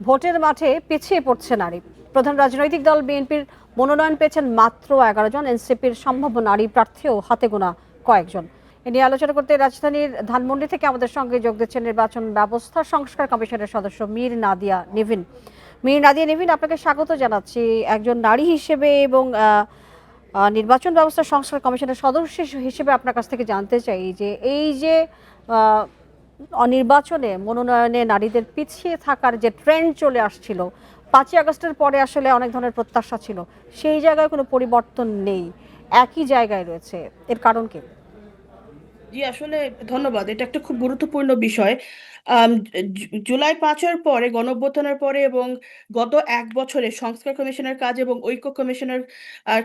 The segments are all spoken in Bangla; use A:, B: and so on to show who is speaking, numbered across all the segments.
A: ভোটের মাঠে পিছিয়ে পড়ছে নারী। প্রধান রাজনৈতিক দল বিএনপির মনোনয়ন পেয়েছেন মাত্র 11 জন, এনসিপির সম্ভাব্য নারী প্রার্থীও হাতে গোনা কয়েকজন। এ নিয়ে আলোচনা করতে রাজধানীর ধানমন্ডি থেকে আমাদের সঙ্গে যোগ দিচ্ছেন নির্বাচন ব্যবস্থা সংস্কার কমিশনের সদস্য মীর নাদিয়া নিভিন। মীর নাদিয়া নিভিন, আপনাকে স্বাগত জানাচ্ছি একজন নারী হিসেবে এবং নির্বাচন ব্যবস্থা সংস্কার কমিশনের সদস্য হিসেবে আপনার কাছ থেকে জানতে চাই যে এই যে নির্বাচনে মনোনয়নে নারীদের পিছিয়ে থাকার যে ট্রেন্ড চলে আসছিল 5ই আগস্টের পরে, আসলে অনেক ধরনের প্রত্যাশা ছিল, সেই জায়গায় কোনো পরিবর্তন নেই, একই জায়গায় রয়েছে। এর কারণ কি?
B: জি, আসলে ধন্যবাদ। এটা একটা খুব গুরুত্বপূর্ণ বিষয়। জুলাই 5-এর পরে, গণঅভ্যুত্থানের পরে এবং গত 1 বছরে সংস্কার কমিশনের কাজ এবং ঐক্য কমিশনের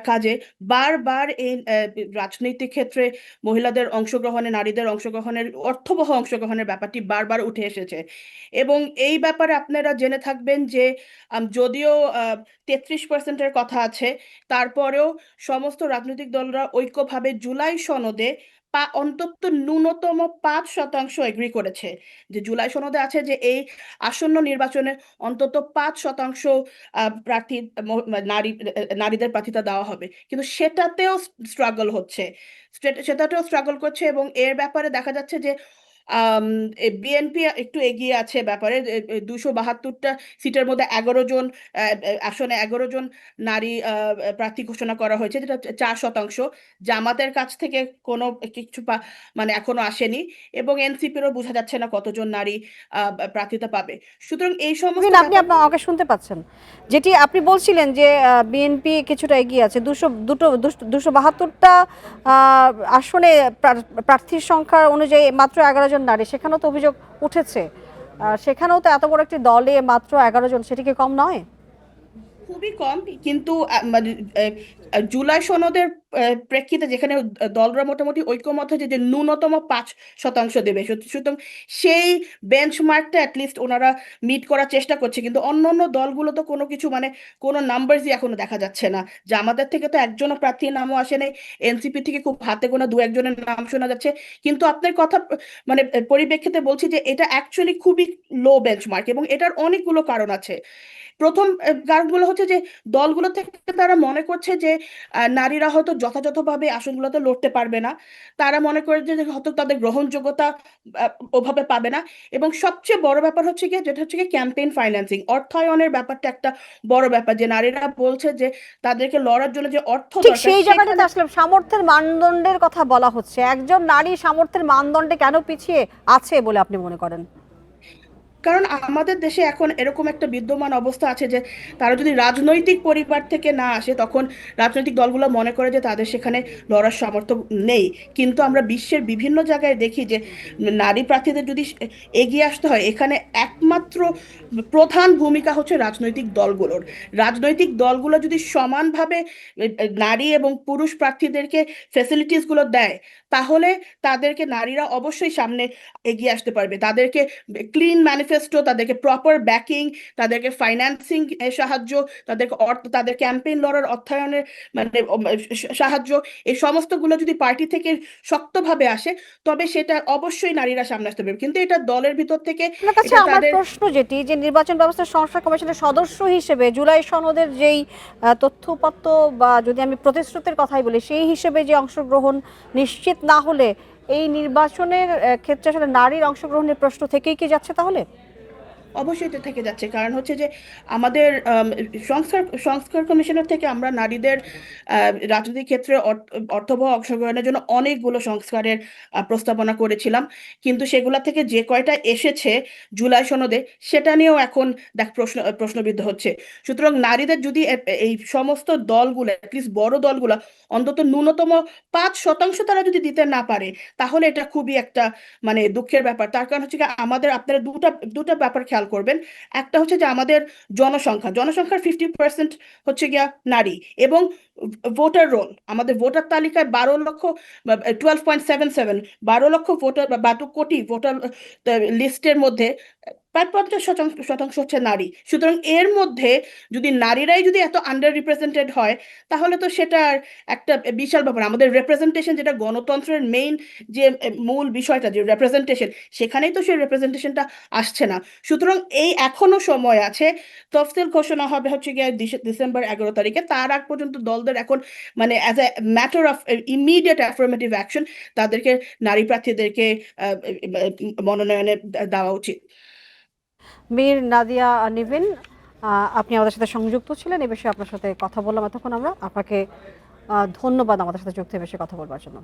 B: কাজে বারবার এই রাজনৈতিক ক্ষেত্রে মহিলাদের অংশগ্রহণে, নারীদের অংশগ্রহণের, অর্থবহ অংশগ্রহণের ব্যাপারটি বারবার উঠে এসেছে। এবং এই ব্যাপারে আপনারা জেনে থাকবেন যে যদিও 33%-এর কথা আছে, তারপরেও সমস্ত রাজনৈতিক দলরা ঐক্যভাবে জুলাই সনদে অন্তত ন্যূনতম 5% এগ্রি করেছে। যে জুলাই সনদে আছে যে এই আসন্ন নির্বাচনে অন্তত 5% প্রার্থী নারী নারীদের প্রার্থিতা দেওয়া হবে, কিন্তু সেটাতেও স্ট্রাগল হচ্ছে, সেটাতেও স্ট্রাগল করছে। এবং এর ব্যাপারে দেখা যাচ্ছে যে বিএনপি একটু এগিয়ে আছে ব্যাপারে। 272টা সিটের মধ্যে 11 জন আসনে 11 জন নারী প্রার্থী ঘোষণা করা হয়েছে, যেটা 4%। জামাতের কাছ থেকে কোনো কিছু মানে এখনো আসেনি, এবং এনসিপিরও বোঝা যাচ্ছে না কতজন নারী প্রার্থিতা পাবে। সুতরাং এই সমস্ত
A: আপনি
B: ব্যাপার।
A: আপনার আমাকে শুনতে পাচ্ছেন? যেটি আপনি বলছিলেন যে বিএনপি কিছুটা এগিয়ে আছে, 272টা আসনে প্রার্থীর সংখ্যা অনুযায়ী মাত্র 11 জন নারী, সেখানেও তো অভিযোগ উঠেছে। সেখানেও তো এত বড় একটি দলে মাত্র 11 জন, সেটি কি কম নয়?
B: খুবই কম, কিন্তু মানে জুলাই সনদের প্রেক্ষিতে যেখানে দলরা মোটামুটি ঐকমত্য হয়েছে যে ন্যূনতম 5% দেবে, সুতরাং সেই বেঞ্চমার্কটা অ্যাটলিস্ট ওনারা মিট করার চেষ্টা করছে। কিন্তু অন্য অন্য দলগুলো তো কোনো কিছু মানে কোনো নাম্বারসই এখনো দেখা যাচ্ছে না। যে আমাদের থেকে তো একজনও প্রার্থীর নামও আসে নাই, এনসিপি থেকে খুব হাতে গোনা 2-1 জনের নাম শোনা যাচ্ছে। কিন্তু আপনার কথা মানে পরিপ্রেক্ষিতে বলছি যে এটা অ্যাকচুয়ালি খুবই লো বেঞ্চমার্ক, এবং এটার অনেকগুলো কারণ আছে। প্রথম কারণগুলো হচ্ছে যে দলগুলো থেকে তারা মনে করছে যে নারীরা হয়তো যথাযথভাবে আসনগুলোতে লড়তে পারবে না। তারা মনে করে যে হয়তো তাদের গ্রহণযোগ্যতা ওভাবে পাবে না। এবং সবচেয়ে বড় ব্যাপার হচ্ছে গিয়ে, যেটা হচ্ছে গিয়ে ক্যাম্পেইন ফাইন্যান্সিং, অর্থায়নের ব্যাপারটা একটা বড় ব্যাপার। যে নারীরা বলছে যে তাদেরকে লড়ার জন্য যে অর্থ
A: ঠিক
B: দরকার
A: সেই জায়গাটাতে
B: সেখানে।
A: আসলে সামর্থ্যের মানদণ্ডের কথা বলা হচ্ছে, একজন নারী সামর্থ্যের মানদণ্ডে কেন পিছিয়ে আছে বলে আপনি মনে করেন?
B: কারণ আমাদের দেশে এখন এরকম একটা বিদ্যমান অবস্থা আছে যে তারা যদি রাজনৈতিক পরিবার থেকে না আসে, তখন রাজনৈতিক দলগুলো মনে করে যে তাদের সেখানে লড়ার সামর্থ্য নেই। কিন্তু আমরা বিশ্বের বিভিন্ন জায়গায় দেখি যে নারী প্রার্থীদের যদি এগিয়ে আসতে হয়, এখানে একমাত্র প্রধান ভূমিকা হচ্ছে রাজনৈতিক দলগুলোর। রাজনৈতিক দলগুলো যদি সমানভাবে নারী এবং পুরুষ প্রার্থীদেরকে ফ্যাসিলিটিসগুলো দেয়, তাহলে তাদেরকে নারীরা অবশ্যই সামনে এগিয়ে আসতে পারবে। তাদেরকে ক্লিন ম্যানিফেস্টো, তাদেরকে প্রপার ব্যাকিং, তাদেরকে ফাইন্যান্সিং সাহায্য, তাদেরকে অর্থ, তাদের ক্যাম্পেইন লড়ার অর্থায়নের মানে সাহায্য, এই সমস্তগুলো যদি পার্টি থেকে শক্তভাবে আসে, তবে সেটা অবশ্যই নারীরা সামনে আসতে পারবে। কিন্তু এটা দলের ভিতর থেকে,
A: আপনার কাছে
B: এটা
A: আমার
B: তাদের।
A: প্রশ্ন যেটি, যে নির্বাচন ব্যবস্থা সংস্কার কমিশনের সদস্য হিসেবে জুলাই সনদের যেই তথ্য উপাত্ত বা যদি আমি প্রতিশ্রুতির কথাই বলি, সেই হিসেবে যে অংশগ্রহণ নিশ্চিত না হলে এই নির্বাচনের ক্ষেত্রে আসলে নারীর অংশগ্রহণের প্রশ্ন থেকেই কি যাচ্ছে তাহলে?
B: অবশ্যই এটা থেকে যাচ্ছে। কারণ হচ্ছে যে আমাদের সংস্কার সংস্কার কমিশনের থেকে আমরা নারীদের রাজনৈতিক ক্ষেত্রে অর্থবহ অংশগ্রহণের জন্য অনেকগুলো সংস্কারের প্রস্তাবনা করেছিলাম। কিন্তু সেগুলা থেকে যে কয়টা এসেছে জুলাই সনদে, সেটা নিয়েও এখন প্রশ্নবিদ্ধ হচ্ছে। সুতরাং নারীদের যদি এই সমস্ত দলগুলো, অ্যাটলিস্ট বড় দলগুলো, অন্তত ন্যূনতম 5% তারা যদি দিতে না পারে, তাহলে এটা খুবই একটা মানে দুঃখের ব্যাপার। তার কারণ হচ্ছে কি, আমাদের আপনারা দুটা দুটা ব্যাপার খেয়াল করবেন। একটা হচ্ছে যে আমাদের জনসংখ্যার 50% হচ্ছে গিয়া নারী, এবং ভোটার রোল, আমাদের ভোটার তালিকায় 12 লক্ষ, 12.77, 12 লক্ষ ভোটার বা 12 কোটি ভোটার লিস্টের মধ্যে প্রায় 50% হচ্ছে নারী। সুতরাং এর মধ্যে যদি নারীরাই যদি এত আন্ডার রিপ্রেজেন্টেড হয়, তাহলে তো সেটার একটা বিশাল ব্যাপার। আমাদের রিপ্রেজেন্টেশন, যেটা গণতন্ত্রের মেইন যে মূল বিষয়টা, যে রিপ্রেজেন্টেশন, সেখানেই তো সেই রিপ্রেজেন্টেশনটা আসছে না। সুতরাং এই এখনো সময় আছে। তফসিল ঘোষণা হবে হচ্ছে গিয়ে ডিসেম্বর 11 তারিখে। তার আগ পর্যন্ত দলদের এখন মানে as a matter of immediate affirmative action তাদেরকে, নারী প্রার্থীদেরকে মনোনয়নে দেওয়া উচিত।
A: মীর নাদিয়া নিভিন, আপনি আমাদের সাথে সংযুক্ত ছিলেন, এ বিষয়ে আপনার সাথে কথা বললাম এতক্ষণ আমরা। আপনাকে ধন্যবাদ আমাদের সাথে যুক্ত হয়ে বেশি কথা বলবার জন্য।